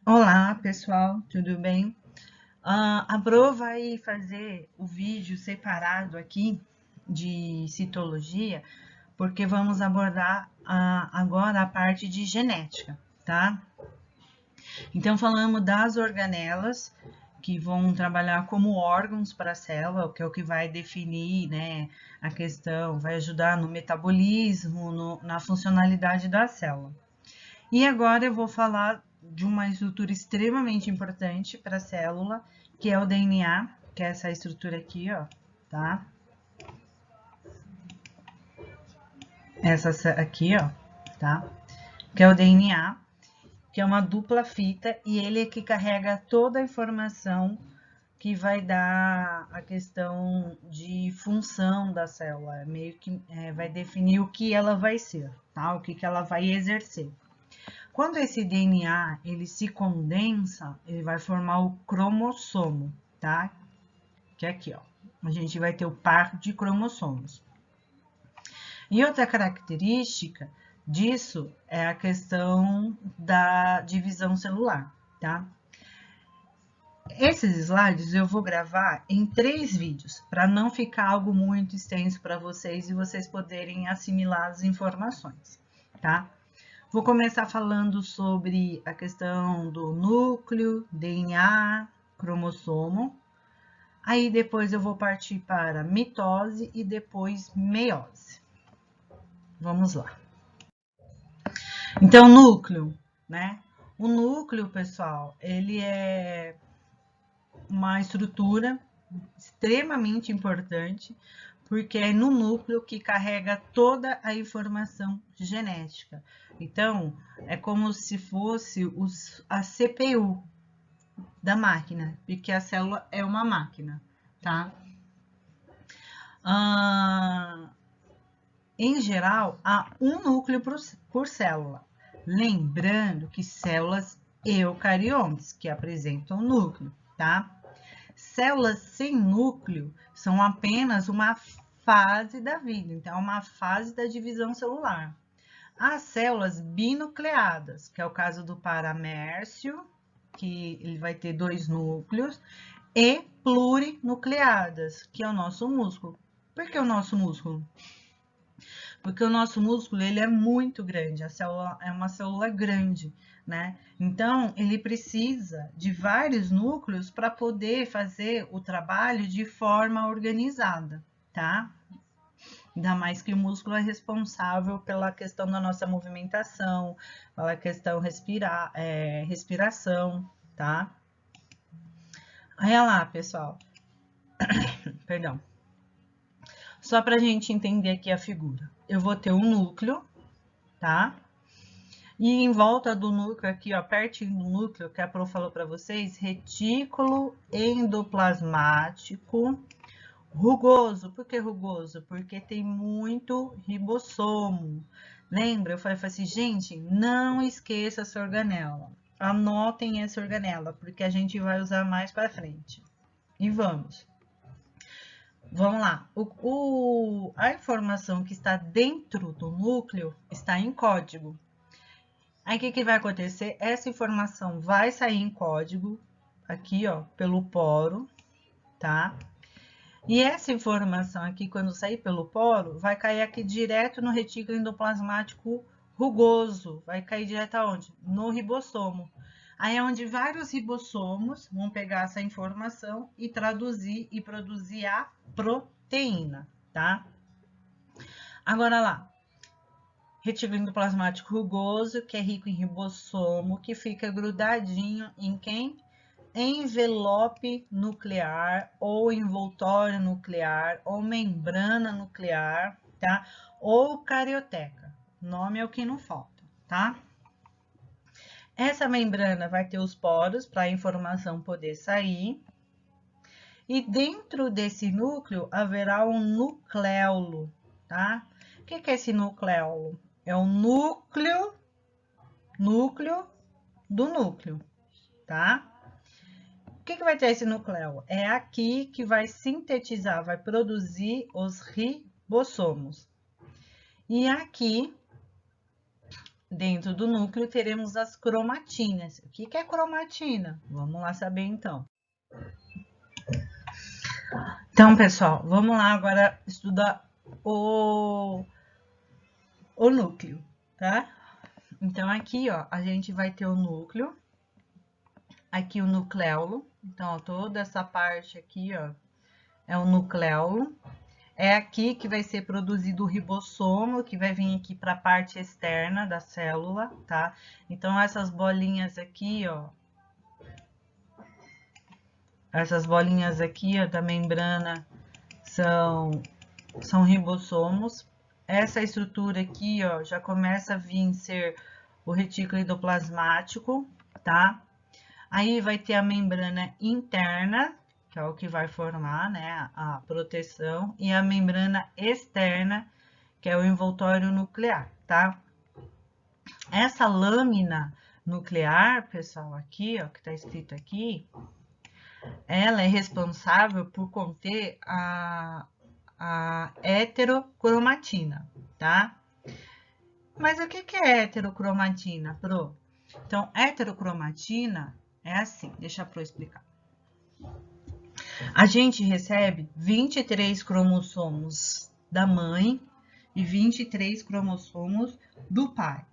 Olá, pessoal, tudo bem? A Bro vai fazer o vídeo separado aqui de citologia, porque vamos abordar agora a parte de genética, tá? Então, falamos das organelas, que vão trabalhar como órgãos para a célula, que é o que vai definir, né, a questão, vai ajudar no metabolismo, na funcionalidade da célula. E agora eu vou falar de uma estrutura extremamente importante para a célula, que é o DNA, que é essa estrutura aqui, ó, tá? Essa aqui, ó, tá? Que é o DNA, que é uma dupla fita e ele é que carrega toda a informação que vai dar a questão de função da célula, meio que vai definir o que ela vai ser, tá? O que, que ela vai exercer. Quando esse DNA ele se condensa, ele vai formar o cromossomo, tá? Que é aqui, ó. A gente vai ter o par de cromossomos. E outra característica disso é a questão da divisão celular, tá? Esses slides eu vou gravar em 3 vídeos, para não ficar algo muito extenso para vocês e vocês poderem assimilar as informações, tá? Vou começar falando sobre a questão do núcleo, DNA, cromossomo. Aí depois eu vou partir para mitose e depois meiose. Vamos lá. Então, núcleo, né? O núcleo, pessoal, ele é uma estrutura extremamente importante, porque é no núcleo que carrega toda a informação genética. Então, é como se fosse a CPU da máquina, porque a célula é uma máquina, tá? Ah, em geral, há um núcleo por célula. Lembrando que células eucariontes, que apresentam núcleo, tá? Células sem núcleo são apenas uma fase da vida, então, uma fase da divisão celular. As células binucleadas, que é o caso do paramércio, que ele vai ter 2 núcleos, e plurinucleadas, que é o nosso músculo. Por que o nosso músculo? Porque o nosso músculo ele é muito grande, a célula é uma célula grande, né? Então, ele precisa de vários núcleos para poder fazer o trabalho de forma organizada, tá? Ainda mais que o músculo é responsável pela questão da nossa movimentação, pela questão respiração, tá? Olha lá, pessoal. Perdão. Só para a gente entender aqui a figura. Eu vou ter um núcleo, tá? E em volta do núcleo, aqui, ó, pertinho do núcleo, que a Pro falou para vocês, retículo endoplasmático rugoso. Por que rugoso? Porque tem muito ribossomo. Lembra? Eu falei assim, gente, não esqueça essa organela. Anotem essa organela, porque a gente vai usar mais para frente. E vamos. Vamos lá. A informação que está dentro do núcleo está em código. Aí, o que, que vai acontecer? Essa informação vai sair em código, aqui, ó, pelo poro, tá? E essa informação aqui, quando sair pelo poro, vai cair aqui direto no retículo endoplasmático rugoso. Vai cair direto aonde? No ribossomo. Aí é onde vários ribossomos vão pegar essa informação e traduzir e produzir a proteína, tá? Agora lá, retículo endoplasmático rugoso, que é rico em ribossomo, que fica grudadinho em quem? Envelope nuclear, ou envoltório nuclear, ou membrana nuclear, tá? Ou carioteca. Nome é o que não falta, tá? Essa membrana vai ter os poros para a informação poder sair. E dentro desse núcleo haverá um nucleolo, tá? O que é esse nucleolo? É o núcleo do núcleo, tá? O que vai ter esse nucleolo? É aqui que vai sintetizar, vai produzir os ribossomos. E aqui dentro do núcleo teremos as cromatinas. O que é cromatina? Vamos lá saber então. Então, pessoal, vamos lá agora estudar o núcleo, tá? Então, aqui, ó, a gente vai ter o núcleo, aqui o nucleolo. Então, ó, toda essa parte aqui, ó, é o nucleolo. É aqui que vai ser produzido o ribossomo, que vai vir aqui para a parte externa da célula, tá? Então, essas bolinhas aqui, ó, da membrana são ribossomos. Essa estrutura aqui, ó, já começa a vir ser o retículo endoplasmático, tá? Aí vai ter a membrana interna, que é o que vai formar, né, a proteção, e a membrana externa, que é o envoltório nuclear, tá? Essa lâmina nuclear, pessoal, aqui, ó, que tá escrito aqui, ela é responsável por conter a heterocromatina, tá? Mas o que é heterocromatina, Pro? Então, heterocromatina é assim, deixa a Pro explicar. A gente recebe 23 cromossomos da mãe e 23 cromossomos do pai.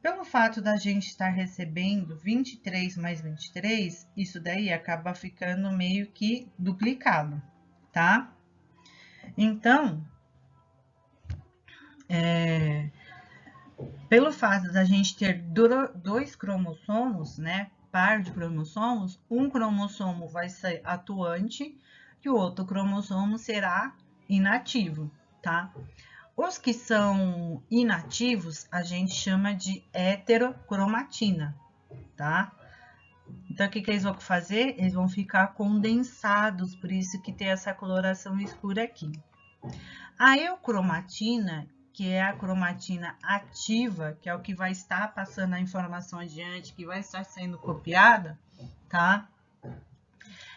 Pelo fato da gente estar recebendo 23 mais 23, isso daí acaba ficando meio que duplicado, tá? Então, pelo fato da gente ter dois cromossomos, né, par de cromossomos, um cromossomo vai ser atuante e o outro cromossomo será inativo, tá? Os que são inativos a gente chama de heterocromatina, tá? Então, o que eles vão fazer? Eles vão ficar condensados, por isso que tem essa coloração escura aqui. A eucromatina, que é a cromatina ativa, que é o que vai estar passando a informação adiante, que vai estar sendo copiada, tá?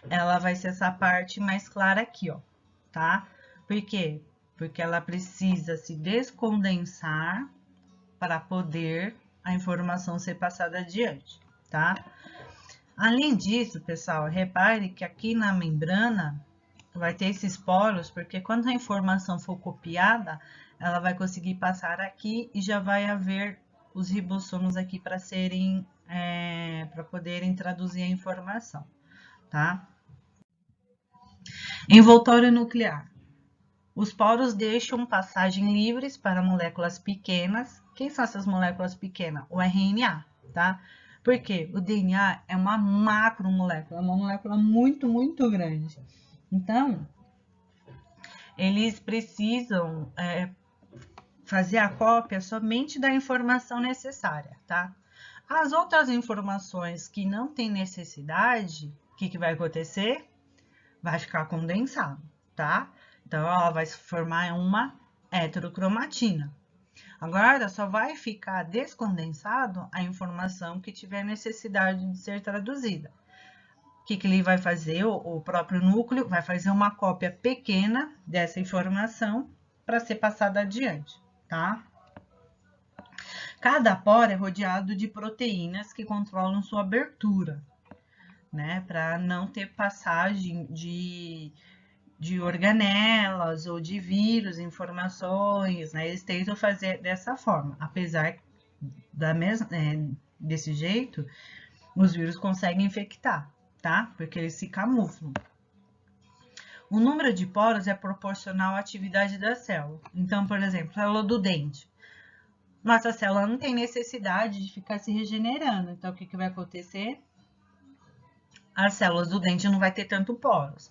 Ela vai ser essa parte mais clara aqui, ó, tá? Por quê? Porque ela precisa se descondensar para poder a informação ser passada adiante, tá? Além disso, pessoal, repare que aqui na membrana vai ter esses poros, porque quando a informação for copiada, ela vai conseguir passar aqui e já vai haver os ribossomos aqui para serem, para poderem traduzir a informação, tá? Envoltório nuclear. Os poros deixam passagem livres para moléculas pequenas. Quem são essas moléculas pequenas? O RNA, tá? Porque o DNA é uma macromolécula, uma molécula muito, muito grande. Então, eles precisam fazer a cópia somente da informação necessária, tá? As outras informações que não têm necessidade, o que vai acontecer? Vai ficar condensado, tá? Então, ela vai se formar uma heterocromatina. Agora, só vai ficar descondensado a informação que tiver necessidade de ser traduzida. O que ele vai fazer? O próprio núcleo vai fazer uma cópia pequena dessa informação para ser passada adiante, tá? Cada poro é rodeado de proteínas que controlam sua abertura, né? Para não ter passagem de organelas ou de vírus, informações, né? Eles tentam fazer dessa forma, apesar desse jeito, os vírus conseguem infectar, tá? Porque eles se camuflam. O número de poros é proporcional à atividade da célula. Então, por exemplo, a célula do dente. Nossa célula não tem necessidade de ficar se regenerando. Então, o que vai acontecer? As células do dente não vai ter tanto poros.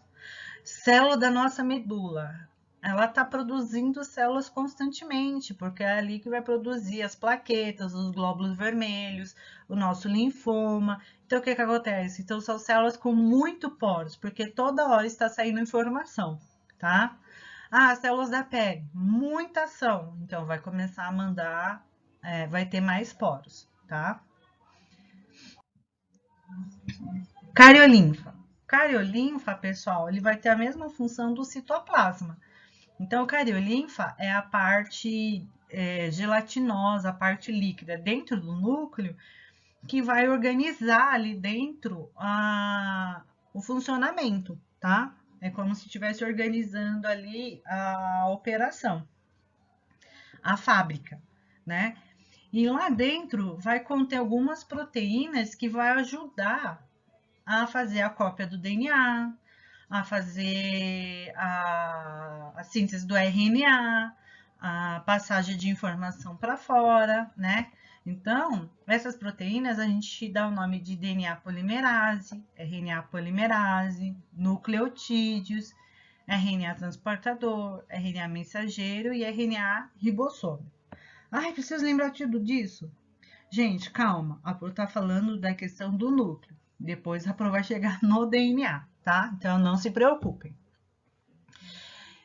Célula da nossa medula. Ela está produzindo células constantemente, porque é ali que vai produzir as plaquetas, os glóbulos vermelhos, o nosso linfoma. Então, o que acontece? Então, são células com muito poros, porque toda hora está saindo informação, tá? As células da pele, muita ação. Então, vai começar a mandar, vai ter mais poros, tá? Cariolinfa. Cariolinfa, pessoal, ele vai ter a mesma função do citoplasma. Então, o cariolinfa é a parte gelatinosa, a parte líquida dentro do núcleo, que vai organizar ali dentro o funcionamento, tá? É como se estivesse organizando ali a operação, a fábrica, né? E lá dentro vai conter algumas proteínas que vai ajudar a fazer a cópia do DNA, a fazer a síntese do RNA, a passagem de informação para fora, né? Então, essas proteínas a gente dá o nome de DNA polimerase, RNA polimerase, nucleotídeos, RNA transportador, RNA mensageiro e RNA ribossômico. Ai, preciso lembrar tudo disso? Gente, calma, a Pro tá falando da questão do núcleo. Depois a Pro vai chegar no DNA, tá? Então não se preocupem.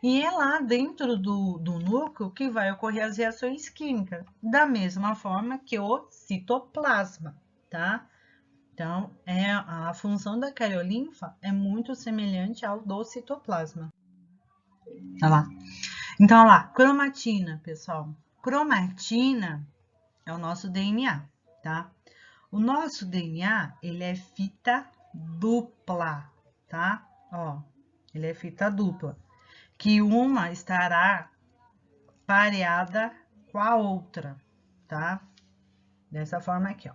E é lá dentro do núcleo que vai ocorrer as reações químicas, da mesma forma que o citoplasma, tá? Então, a função da cariolinfa é muito semelhante ao do citoplasma. Tá lá. Então, lá, cromatina, pessoal. Cromatina é o nosso DNA, tá? O nosso DNA, ele é fita dupla, tá? Ó, ele é fita dupla, que uma estará pareada com a outra, tá? Dessa forma aqui, ó.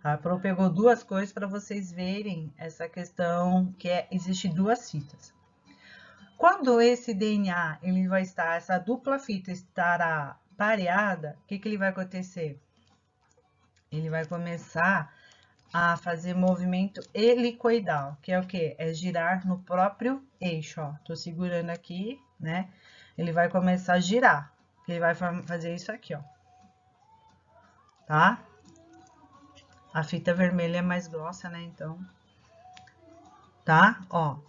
A Pro pegou duas coisas para vocês verem essa questão que existe duas fitas. Quando esse DNA, ele vai estar, essa dupla fita estará pareada, o que ele vai acontecer? Ele vai começar a fazer movimento helicoidal, que é o que? É girar no próprio eixo, ó. Tô segurando aqui, né? Ele vai começar a girar. Ele vai fazer isso aqui, ó. Tá? A fita vermelha é mais grossa, né? Então, tá? Ó.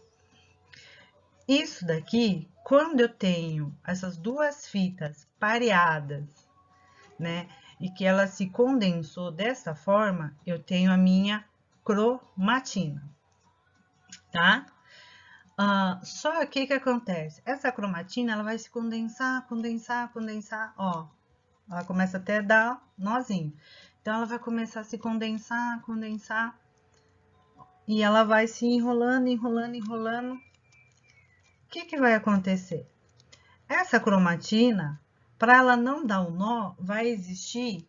Isso daqui, quando eu tenho essas duas fitas pareadas, né? E que ela se condensou dessa forma, eu tenho a minha cromatina, tá? Só que o que acontece? Essa cromatina, ela vai se condensar, condensar, condensar, ó. Ela começa até a dar nozinho. Então, ela vai começar a se condensar, condensar. E ela vai se enrolando, enrolando, enrolando. O que vai acontecer? Essa cromatina, para ela não dar o nó, vai existir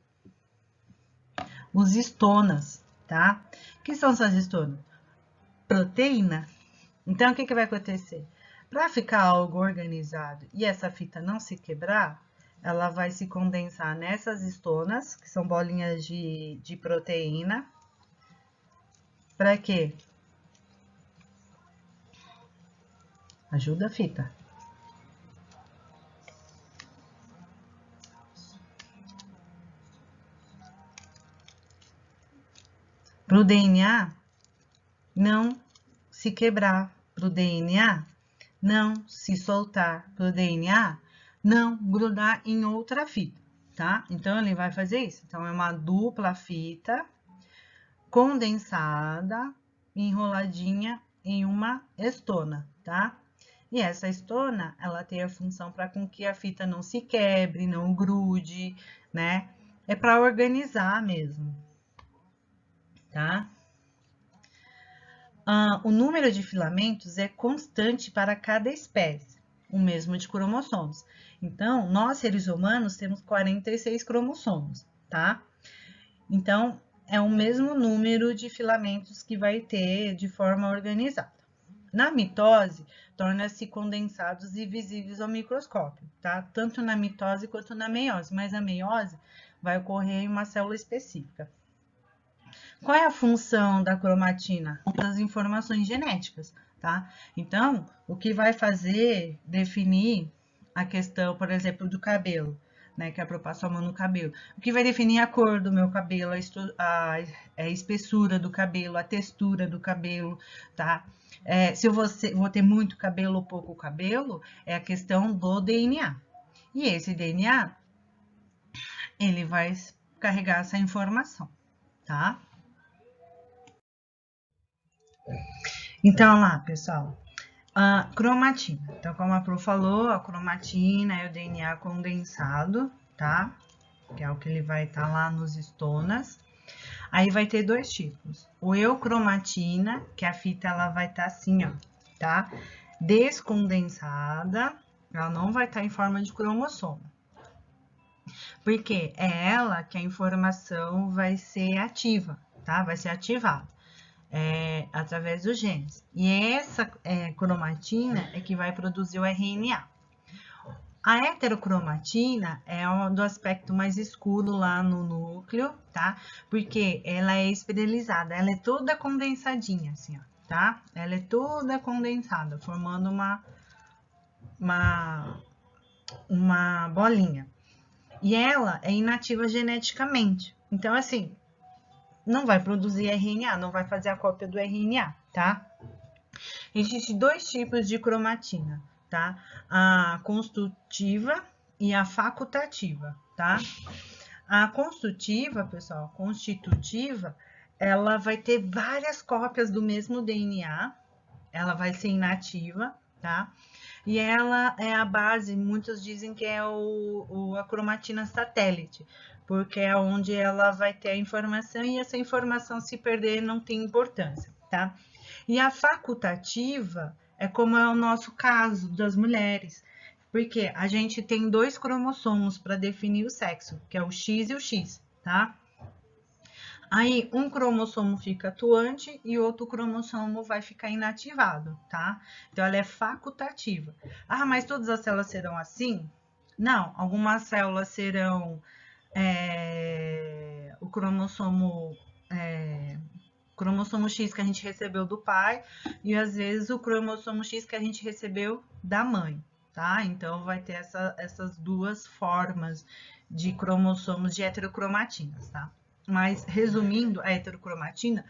os estonas, tá? O que são essas estonas? Proteína. Então, o que vai acontecer? Para ficar algo organizado e essa fita não se quebrar, ela vai se condensar nessas estonas, que são bolinhas de proteína. Para quê? Ajuda a fita. Para o DNA não se quebrar, para o DNA não se soltar, para o DNA não grudar em outra fita, tá? Então, ele vai fazer isso. Então, é uma dupla fita condensada, enroladinha em uma estona, tá? E essa estona, ela tem a função para com que a fita não se quebre, não grude, né? É para organizar mesmo, tá? O número de filamentos é constante para cada espécie, o mesmo de cromossomos. Então, nós seres humanos temos 46 cromossomos, tá? Então, é o mesmo número de filamentos que vai ter de forma organizada. Na mitose, torna-se condensados e visíveis ao microscópio, tá? Tanto na mitose quanto na meiose, mas a meiose vai ocorrer em uma célula específica. Qual é a função da cromatina? As informações genéticas, tá? Então, o que vai fazer definir a questão, por exemplo, do cabelo, né? Que a Pro passou a mão no cabelo. O que vai definir a cor do meu cabelo, a espessura do cabelo, a textura do cabelo, tá? Se eu vou ter muito cabelo ou pouco cabelo, é a questão do DNA. E esse DNA, ele vai carregar essa informação, tá? Então, lá, pessoal, A cromatina. Então, como a Pro falou, a cromatina é o DNA condensado, tá? Que é o que ele vai estar lá nos estonas. Aí vai ter dois tipos. O eucromatina, que a fita ela vai estar assim, ó, tá? Descondensada, ela não vai estar em forma de cromossomo. Porque é ela que a informação vai ser ativa, tá? Vai ser ativada através dos genes. E essa cromatina é que vai produzir o RNA. A heterocromatina é do aspecto mais escuro lá no núcleo, tá? Porque ela é esterilizada, ela é toda condensadinha, assim, ó, tá? Ela é toda condensada, formando uma bolinha. E ela é inativa geneticamente. Então, assim, não vai produzir RNA, não vai fazer a cópia do RNA, tá? Existem dois tipos de cromatina, tá? A constitutiva e a facultativa, tá? A constitutiva, pessoal, constitutiva, ela vai ter várias cópias do mesmo DNA, ela vai ser inativa, tá? E ela é a base, muitos dizem que é a cromatina satélite, porque é onde ela vai ter a informação e essa informação se perder não tem importância, tá? E a facultativa é como é o nosso caso das mulheres, porque a gente tem dois cromossomos para definir o sexo, que é o X e o X, tá? Aí, um cromossomo fica atuante e outro cromossomo vai ficar inativado, tá? Então, ela é facultativa. Ah, mas todas as células serão assim? Não, algumas células serão o cromossomo X que a gente recebeu do pai e às vezes o cromossomo X que a gente recebeu da mãe, tá? Então vai ter essas duas formas de cromossomos de heterocromatinas, tá? Mas resumindo, a heterocromatina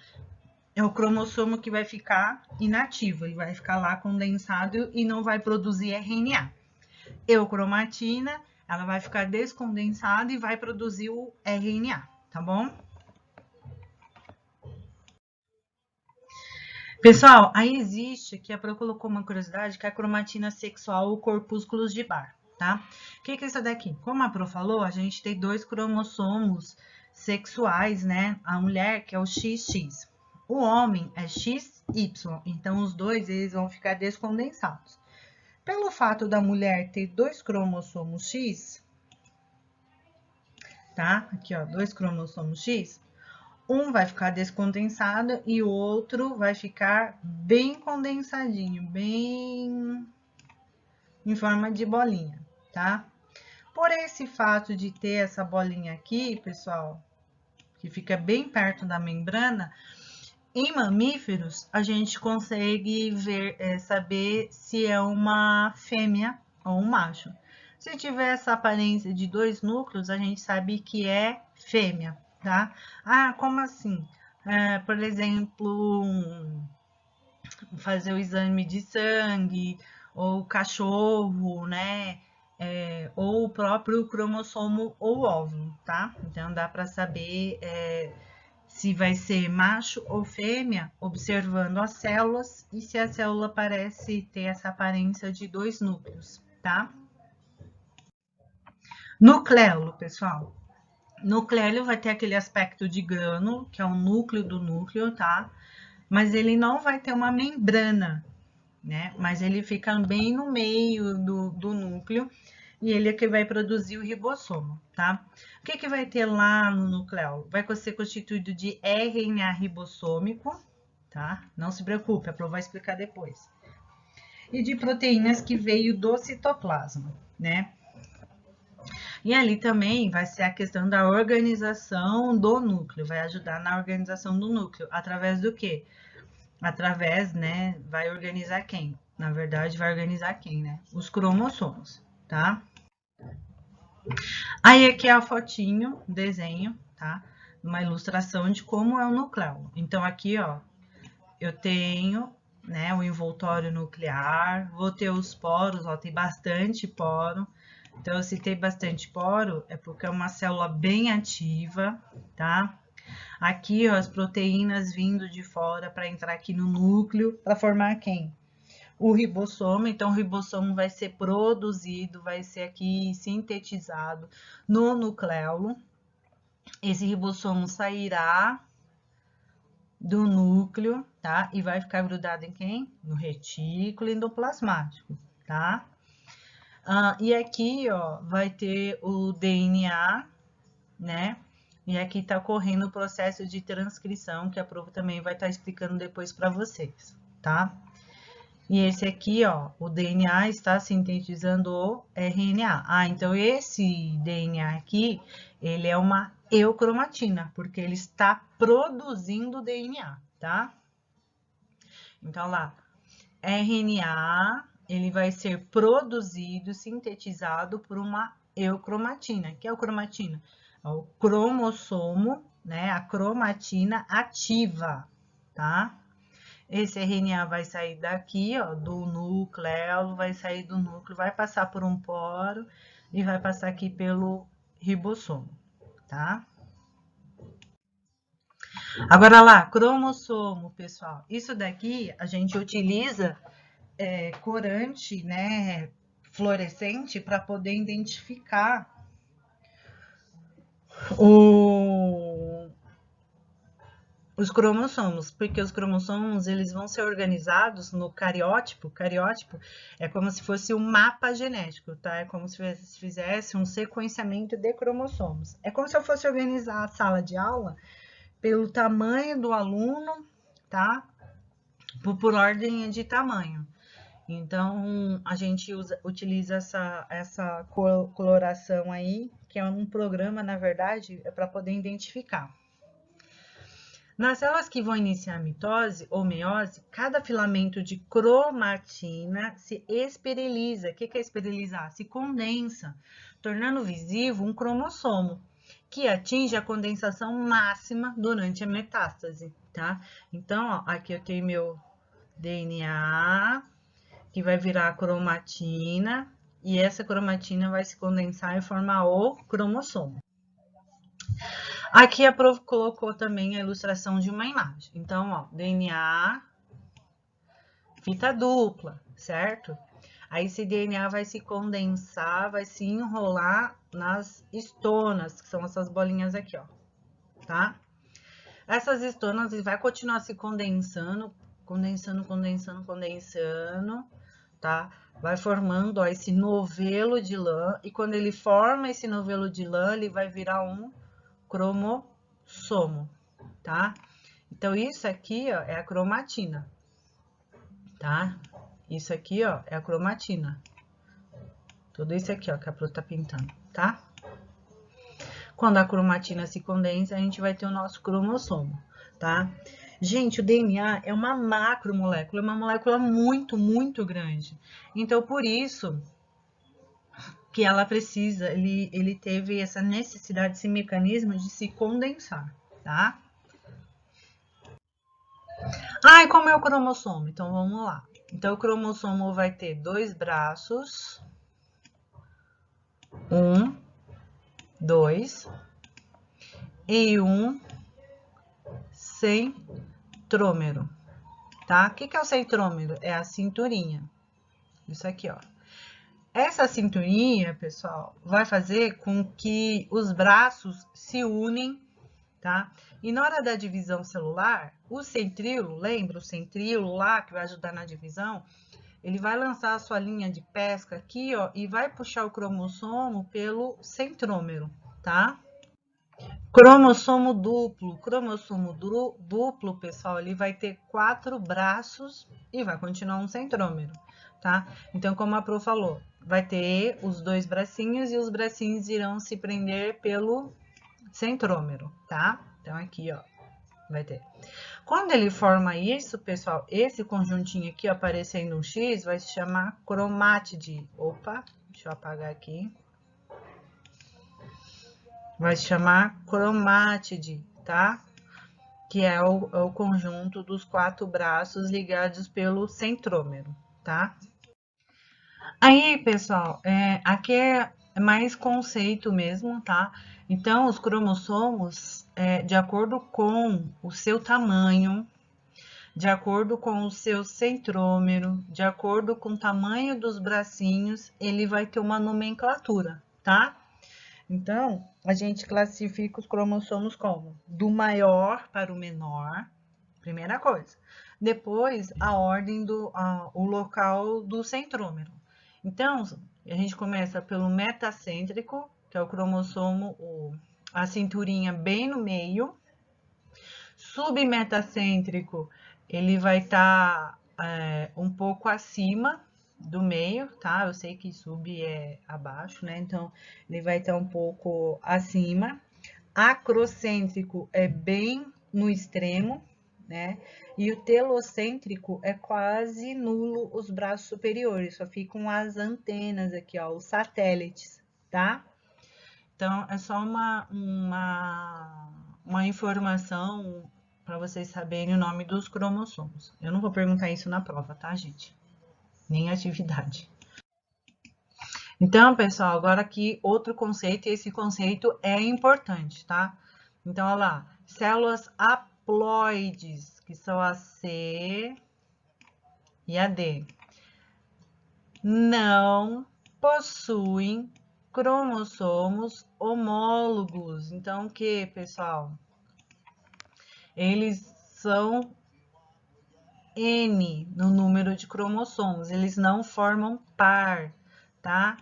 é o cromossomo que vai ficar inativo, ele vai ficar lá condensado e não vai produzir RNA. Eucromatina, ela vai ficar descondensada e vai produzir o RNA, tá bom? Pessoal, aí existe, aqui a Pro colocou uma curiosidade, que é a cromatina sexual ou corpúsculos de Barr, tá? O que é isso daqui? Como a Pro falou, a gente tem dois cromossomos sexuais, né? A mulher, que é o XX. O homem é XY, então os dois eles vão ficar descondensados. Pelo fato da mulher ter dois cromossomos X, tá? Aqui, ó, dois cromossomos X, um vai ficar descondensado e o outro vai ficar bem condensadinho, bem em forma de bolinha, tá? Por esse fato de ter essa bolinha aqui, pessoal, que fica bem perto da membrana, em mamíferos a gente consegue saber se é uma fêmea ou um macho. Se tiver essa aparência de dois núcleos, a gente sabe que é fêmea, tá? Ah, como assim? Por exemplo, fazer o exame de sangue, ou cachorro, né? Ou o próprio cromossomo ou óvulo, tá? Então dá para saber se vai ser macho ou fêmea, observando as células e se a célula parece ter essa aparência de dois núcleos, tá? Nucleolo, pessoal. Nucleolo vai ter aquele aspecto de grânulo, que é o núcleo do núcleo, tá? Mas ele não vai ter uma membrana, né? Mas ele fica bem no meio do núcleo e ele é que vai produzir o ribossomo, tá? O que vai ter lá no nucleolo? Vai ser constituído de RNA ribossômico, tá? Não se preocupe, a Pro vai explicar depois. E de proteínas que veio do citoplasma, né? E ali também vai ser a questão da organização do núcleo, vai ajudar na organização do núcleo, através do quê? Através, né, vai organizar quem? Na verdade, vai organizar quem, né? Os cromossomos, tá? Aí aqui é a fotinho, desenho, tá? Uma ilustração de como é o nucleolo. Então aqui, ó, eu tenho, né, o envoltório nuclear, vou ter os poros, ó, tem bastante poro. Então, se tem bastante poro, é porque é uma célula bem ativa, tá? Aqui, ó, as proteínas vindo de fora para entrar aqui no núcleo, para formar quem? o ribossomo. Então, o ribossomo vai ser produzido, vai ser aqui sintetizado no nucleolo. Esse ribossomo sairá do núcleo, tá? E vai ficar grudado em quem? No retículo endoplasmático, tá? E aqui, ó, vai ter o DNA, né? E aqui tá ocorrendo o processo de transcrição, que a prova também vai estar explicando depois para vocês, tá? E esse aqui, ó, o DNA está sintetizando o RNA. Então esse DNA aqui, ele é uma eucromatina, porque ele está produzindo DNA, tá? Então lá, RNA, ele vai ser produzido, sintetizado por uma eucromatina. Que é a cromatina? É o cromossomo, né? A cromatina ativa, tá? Esse RNA vai sair daqui, ó, do núcleo, vai sair do núcleo, vai passar por um poro e vai passar aqui pelo ribossomo, tá? Agora lá, cromossomo, pessoal. Isso daqui a gente utiliza corante, né, fluorescente para poder identificar os cromossomos, porque os cromossomos eles vão ser organizados no cariótipo. Cariótipo é como se fosse um mapa genético, tá? É como se fizesse um sequenciamento de cromossomos. É como se eu fosse organizar a sala de aula pelo tamanho do aluno, tá? Por ordem de tamanho. Então, a gente utiliza essa coloração aí, que é um programa, na verdade, para poder identificar. Nas células que vão iniciar a mitose ou meiose, cada filamento de cromatina se esteriliza. O que é esterilizar? Se condensa, tornando visível um cromossomo, que atinge a condensação máxima durante a metástase, tá? Então, ó, aqui eu tenho meu DNA, que vai virar cromatina, e essa cromatina vai se condensar e formar o cromossomo. Aqui a prof colocou também a ilustração de uma imagem. Então, ó, DNA, fita dupla, certo? Aí esse DNA vai se condensar, vai se enrolar nas estonas, que são essas bolinhas aqui, ó, tá? Essas estonas vai continuar se condensando, tá? Vai formando, ó, esse novelo de lã, e quando ele forma esse novelo de lã, ele vai virar um cromossomo, tá? Então, isso aqui, ó, é a cromatina, tá? Isso aqui, ó, é a cromatina. Tudo isso aqui, ó, que a Pro tá pintando, tá? Quando a cromatina se condensa, a gente vai ter o nosso cromossomo, tá? Gente, o DNA é uma macromolécula, é uma molécula muito, muito grande. Então, por isso que ela precisa, ele teve essa necessidade, esse mecanismo de se condensar, tá? E como é o cromossomo? Então, vamos lá. Então, o cromossomo vai ter 2 braços, 1, 2, e um centrômero, tá? O que é o centrômero? É a cinturinha. Isso aqui, ó. Essa cinturinha, pessoal, vai fazer com que os braços se unem, tá? E na hora da divisão celular, o centríolo, lembra o centríolo lá que vai ajudar na divisão? Ele vai lançar a sua linha de pesca aqui, ó, e vai puxar o cromossomo pelo centrômero, tá? Cromossomo duplo, pessoal, ele vai ter 4 braços e vai continuar um centrômero, tá? Então, como a Pro falou, vai ter os 2 bracinhos e os bracinhos irão se prender pelo centrômero, tá? Então, aqui, ó, vai ter. Quando ele forma isso, pessoal, esse conjuntinho aqui aparecendo um X vai se chamar cromátide. Opa, deixa eu apagar aqui. Vai se chamar cromátide, tá? Que é o conjunto dos 4 braços ligados pelo centrômero, tá? Aí, pessoal, aqui é mais conceito mesmo, tá? Então, os cromossomos, de acordo com o seu tamanho, de acordo com o seu centrômero, de acordo com o tamanho dos bracinhos, ele vai ter uma nomenclatura, tá? Então, a gente classifica os cromossomos como do maior para o menor, primeira coisa. Depois, a ordem o local do centrômero. Então, a gente começa pelo metacêntrico, que é o cromossomo, a cinturinha bem no meio. Submetacêntrico, ele vai estar um pouco acima do meio, tá? Eu sei que sub é abaixo, né? Então, ele vai estar um pouco acima. Acrocêntrico é bem no extremo, né? E o telocêntrico é quase nulo os braços superiores, só ficam as antenas aqui, ó, os satélites, tá? Então, é só uma informação para vocês saberem o nome dos cromossomos. Eu não vou perguntar isso na prova, tá, gente? Nem atividade. Então, pessoal, agora aqui outro conceito, e esse conceito é importante, tá? Então, olha lá, células haploides, que são a C e a D, não possuem cromossomos homólogos. Então, o que, pessoal? Eles são N no número de cromossomos, eles não formam par, tá?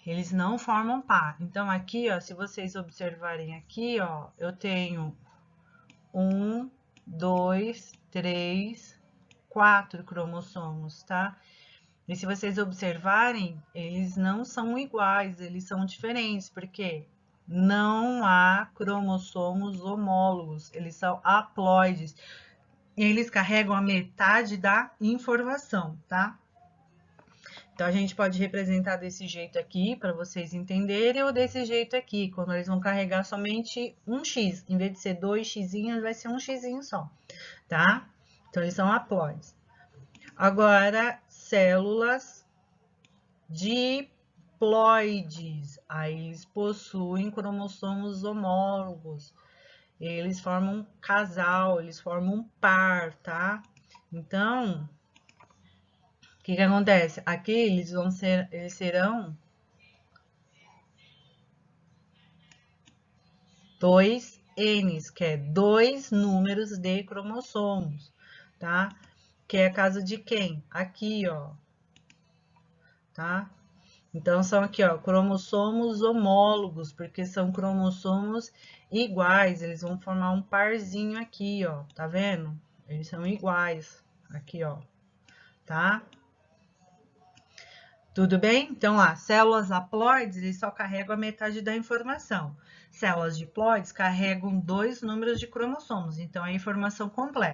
Eles não formam par. Então, aqui, ó, se vocês observarem aqui, ó, eu tenho 1, 2, 3, 4 cromossomos, tá? E se vocês observarem, eles não são iguais, eles são diferentes, porque não há cromossomos homólogos, eles são haploides. E eles carregam a metade da informação, tá? Então, a gente pode representar desse jeito aqui, para vocês entenderem, ou desse jeito aqui, quando eles vão carregar somente um X. Em vez de ser 2 X, vai ser um X só, tá? Então, eles são haploides. Agora, células diploides. Aí, eles possuem cromossomos homólogos. Eles formam um casal, eles formam um par, tá? Então, o que acontece? Aqui eles serão 2 N's, que é 2 números de cromossomos, tá? Que é caso de quem? Aqui, ó, tá? Então, são aqui, ó, cromossomos homólogos, porque são cromossomos iguais, eles vão formar um parzinho aqui, ó, tá vendo? Eles são iguais, aqui, ó, tá? Tudo bem? Então, lá, células haploides, eles só carregam a metade da informação. Células diploides carregam 2 números de cromossomos, então é a informação completa.